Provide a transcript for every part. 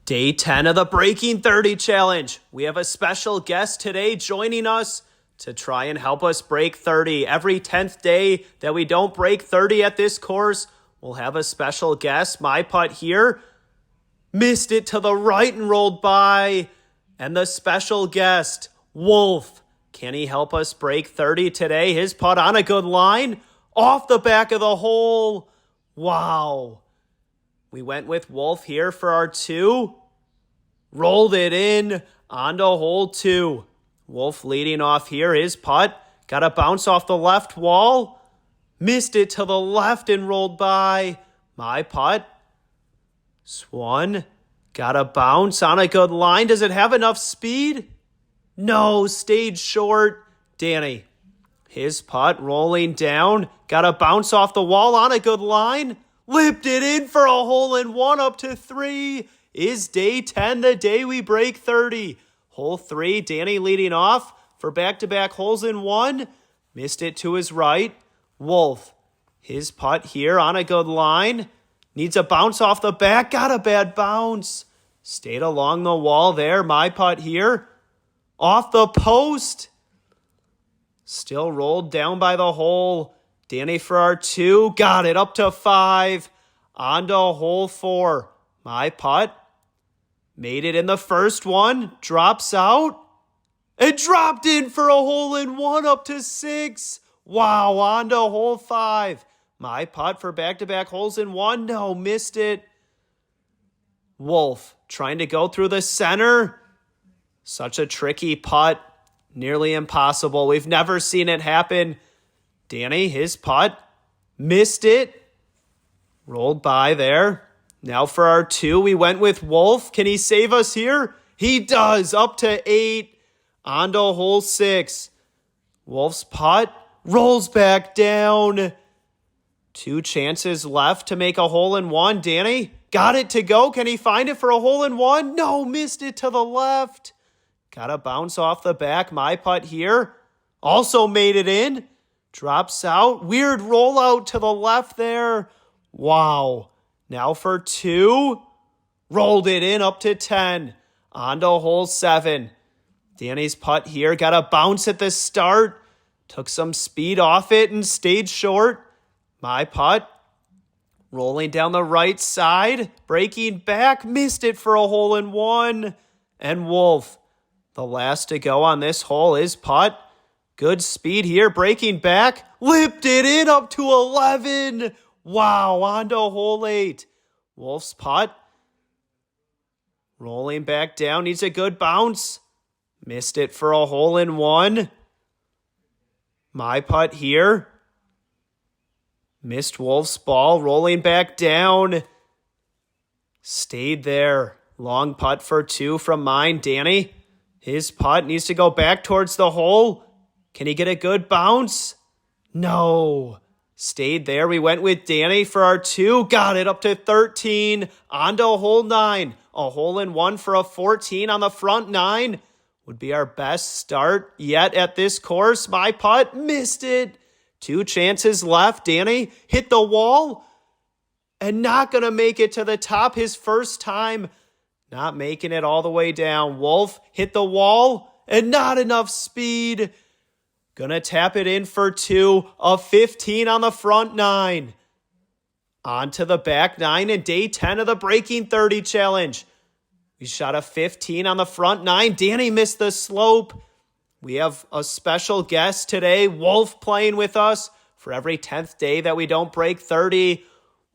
Day 10 of the Breaking 30 Challenge. We have a special guest today joining us to try and help us break 30. Every 10th day that we don't break 30 at this course, we'll have a special guest. My putt here missed it to the right and rolled by. And the special guest, Wolf. Can he help us break 30 today? His putt on a good line, off the back of the hole. Wow. We went with Wolf here for our two. Rolled it in onto hole two. Wolf leading off here. His putt got a bounce off the left wall. Missed it to the left and rolled by. My putt. Swan got a bounce on a good line. Does it have enough speed? No, stayed short. Danny. His putt rolling down. Got a bounce off the wall on a good line. Lipped it in for a hole-in-one up to 3. Is day 10 the day we break 30? Hole 3, Danny leading off for back-to-back holes-in-one. Missed it to his right. Wolf, his putt here on a good line. Needs a bounce off the back. Got a bad bounce. Stayed along the wall there. My putt here. Off the post. Still rolled down by the hole. Danny for our two. Got it up to 5. On to hole 4. My putt. Made it in the first one. Drops out. It dropped in for a hole-in-one up to 6. Wow, on to hole 5. My putt for back-to-back holes-in-one. No, missed it. Wolf trying to go through the center. Such a tricky putt. Nearly impossible. We've never seen it happen. Danny, his putt, missed it. Rolled by there. Now for our two, we went with Wolf. Can he save us here? He does. Up to 8. On to hole 6. Wolf's putt rolls back down. 2 chances left to make a hole-in-one. Danny got it to go. Can he find it for a hole-in-one? No, missed it to the left. Got a bounce off the back. My putt here. Also made it in. Drops out. Weird rollout to the left there. Wow. Now for 2. Rolled it in up to 10. On to hole 7. Danny's putt here. Got a bounce at the start. Took some speed off it and stayed short. My putt. Rolling down the right side. Breaking back. Missed it for a hole-in-one. And Wolf, the last to go on this hole, is putt. Good speed here, breaking back. Lipped it in up to 11. Wow, on to hole 8. Wolf's putt. Rolling back down, needs a good bounce. Missed it for a hole-in-one. My putt here. Missed Wolf's ball, rolling back down. Stayed there. Long putt for 2 from mine, Danny. His putt needs to go back towards the hole. Can he get a good bounce? No. Stayed there. We went with Danny for our 2. Got it up to 13. On to hole 9. A hole-in-one for a 14 on the front 9. Would be our best start yet at this course. My putt missed it. 2 chances left. Danny hit the wall and not going to make it to the top his first time. Not making it all the way down. Wolf hit the wall and not enough speed. Gonna tap it in for 2. A 15 on the front 9. On to the back 9 in day 10 of the Breaking 30 Challenge. We shot a 15 on the front 9. Danny missed the slope. We have a special guest today, Wolf, playing with us. For every 10th day that we don't break 30,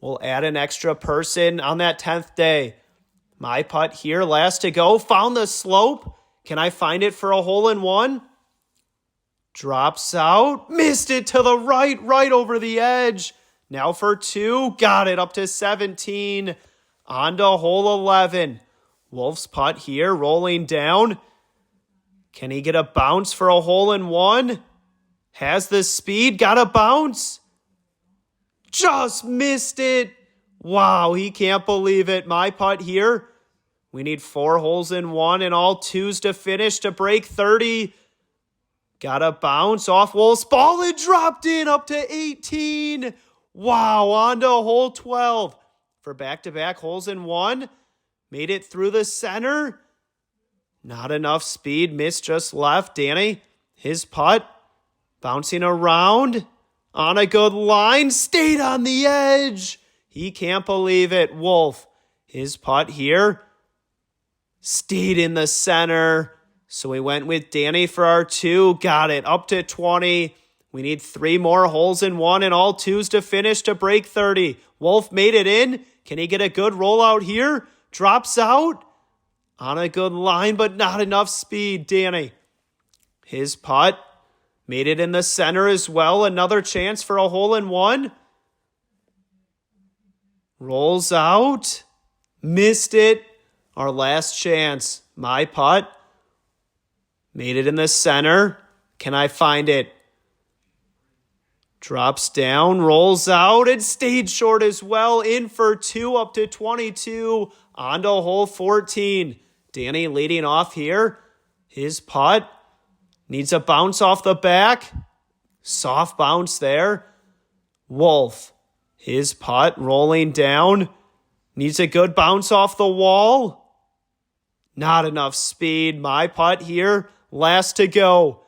we'll add an extra person on that 10th day. My putt here, last to go. Found the slope. Can I find it for a hole-in-one? Drops out. Missed it to the right over the edge. Now for 2. Got it up to 17. On to hole 11. Wolf's putt here, rolling down. Can he get a bounce for a hole-in-one? Has the speed. Got a bounce. Just missed it. Wow, he can't believe it. My putt here. We need 4 holes-in-one and all 2s to finish to break 30. Got a bounce off Wolf's ball and dropped in up to 18. Wow, on to hole 12 for back-to-back holes-in-one. Made it through the center. Not enough speed. Missed just left. Danny, his putt. Bouncing around. On a good line. Stayed on the edge. He can't believe it. Wolf, his putt here. Stayed in the center. So we went with Danny for our 2. Got it. Up to 20. We need 3 more holes in 1 and all 2s to finish to break 30. Wolf made it in. Can he get a good rollout here? Drops out. On a good line, but not enough speed. Danny, his putt. Made it in the center as well. Another chance for a hole in 1. Rolls out. Missed it. Our last chance. My putt. Made it in the center. Can I find it? Drops down, rolls out, and stayed short as well. In for 2, up to 22. On to hole 14. Danny leading off here. His putt. Needs a bounce off the back. Soft bounce there. Wolf. His putt rolling down. Needs a good bounce off the wall. Not enough speed. My putt here. Last to go.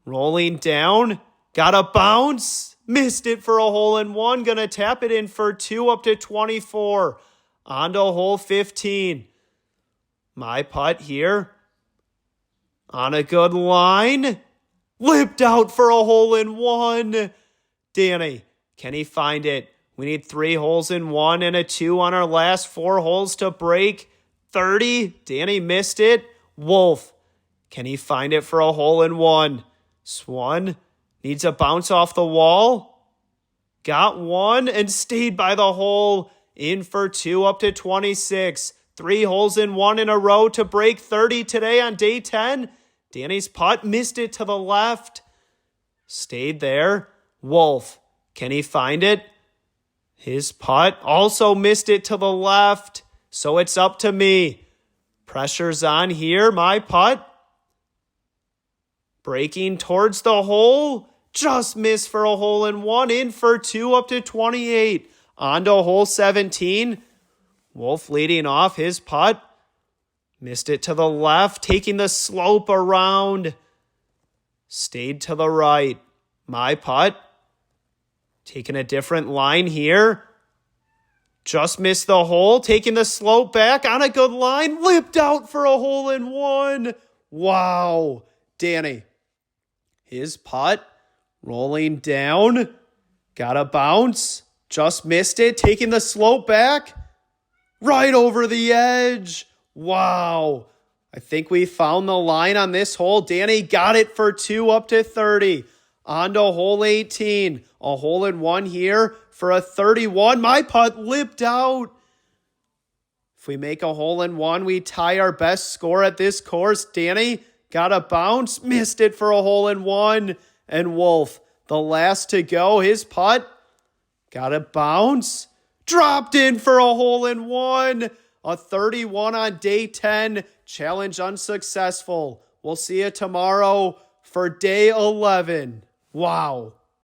Rolling down. Got a bounce. Missed it for a hole in 1. Gonna tap it in for 2, up to 24. On to hole 15. My putt here. On a good line. Lipped out for a hole in 1. Danny, can he find it? We need 3 holes in 1 and a 2 on our last 4 holes to break 30. Danny missed it. Wolf, can he find it for a hole in 1? Swan needs a bounce off the wall. Got 1 and stayed by the hole. In for 2, up to 26. 3 holes in 1 in a row to break 30 today on day 10. Danny's putt missed it to the left. Stayed there. Wolf, can he find it? His putt also missed it to the left. So it's up to me. Pressure's on here. My putt. Breaking towards the hole. Just missed for a hole in 1. In for 2, up to 28. On to hole 17. Wolf leading off his putt. Missed it to the left. Taking the slope around. Stayed to the right. My putt. Taking a different line here. Just missed the hole. Taking the slope back on a good line. Lipped out for a hole in 1. Wow. Danny. His putt. Rolling down. Got a bounce. Just missed it. Taking the slope back. Right over the edge. Wow. I think we found the line on this hole. Danny got it for 2, up to 30. On to hole 18. A hole in 1 here for a 31. My putt lipped out. If we make a hole in 1, we tie our best score at this course. Danny got a bounce. Missed it for a hole in 1. And Wolf, the last to go. His putt got a bounce. Dropped in for a hole in 1. A 31 on day 10. Challenge unsuccessful. We'll see you tomorrow for day 11. Wow.